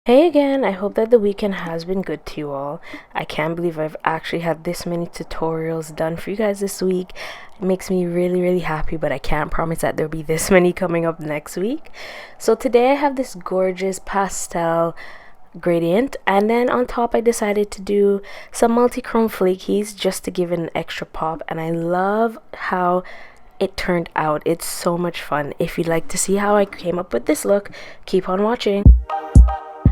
Hey again, I hope that the weekend has been good to you all. I can't believe I've actually had this many tutorials done for you guys this week. It makes me really happy, but I can't promise that there'll be this many coming up next week. So today I have this gorgeous pastel gradient, and then on top I decided to do some multichrome flakies just to give it an extra pop, and I love how it turned out. It's so much fun. If you'd like to see how I came up with this look, keep on watching.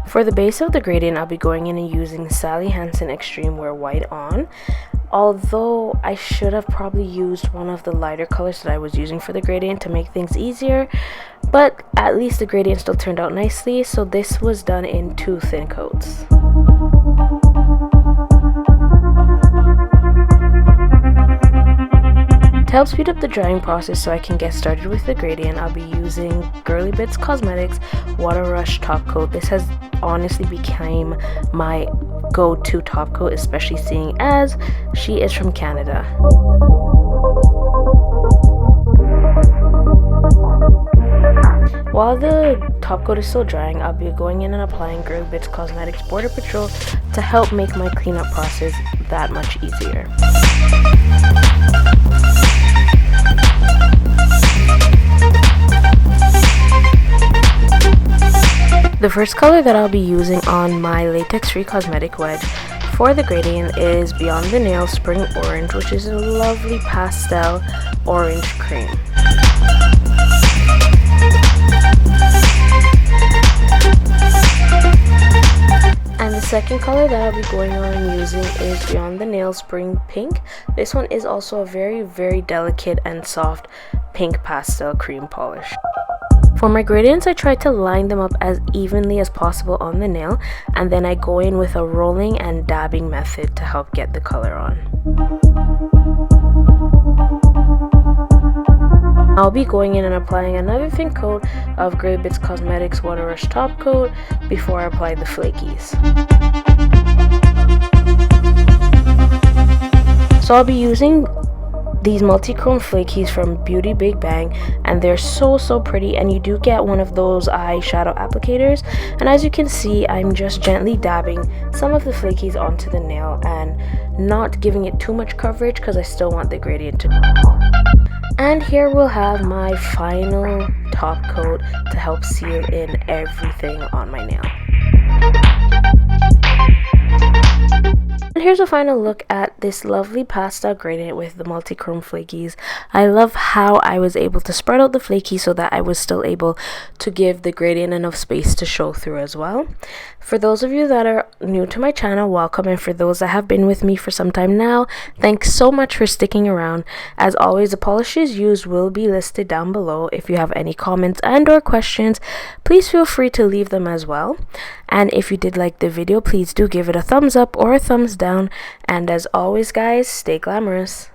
For the base of the gradient, I'll be going in and using Hansen Xtreme Wear White on. Although I should have probably used one of the lighter colors that I was using for the gradient to make things easier, but at least the gradient still turned out nicely, so this was done in 2 thin coats. To help speed up the drying process so I can get started with the gradient, I'll be using Girly Cosmetics Water Rush Top Coat. This has honestly become my go-to top coat, especially seeing as she is from Canada. While the top coat is still drying, I'll be going in and applying Girly Cosmetics Border Patrol to help make my cleanup process that much easier. The first color that I'll be using on my latex-free cosmetic wedge for the gradient is Beyond the Nails Spring Orange, which is a lovely pastel orange cream. And the second color that I'll be going on and using is Beyond the Nails Spring Pink. This one is also a very delicate and soft pink pastel cream polish. For my gradients, I try to line them up as evenly as possible on the nail, and then I go in with a rolling and dabbing method to help get the color on. I'll be going in and applying another thin coat of Girly Cosmetics Water Rush Top Coat before I apply the flakies. So I'll be using these Multichrome Flakies from BeautyBigBang, and they're so pretty, and you do get one of those eyeshadow applicators, and as you can see, I'm just gently dabbing some of the flakies onto the nail and not giving it too much coverage because I still want the gradient to. And here we'll have my final top coat to help seal in everything on my nail. And here's a final look at this lovely pastel gradient with the Multichrome Flakies. I love how I was able to spread out the flakies so that I was still able to give the gradient enough space to show through as well. For those of you that are new to my channel, welcome, and for those that have been with me for some time now, thanks so much for sticking around. As always, the polishes used will be listed down below. If you have any comments and or questions, please feel free to leave them as well. And if you did like the video, please do give it a thumbs up or a thumbs down. And as always, guys, stay glamorous.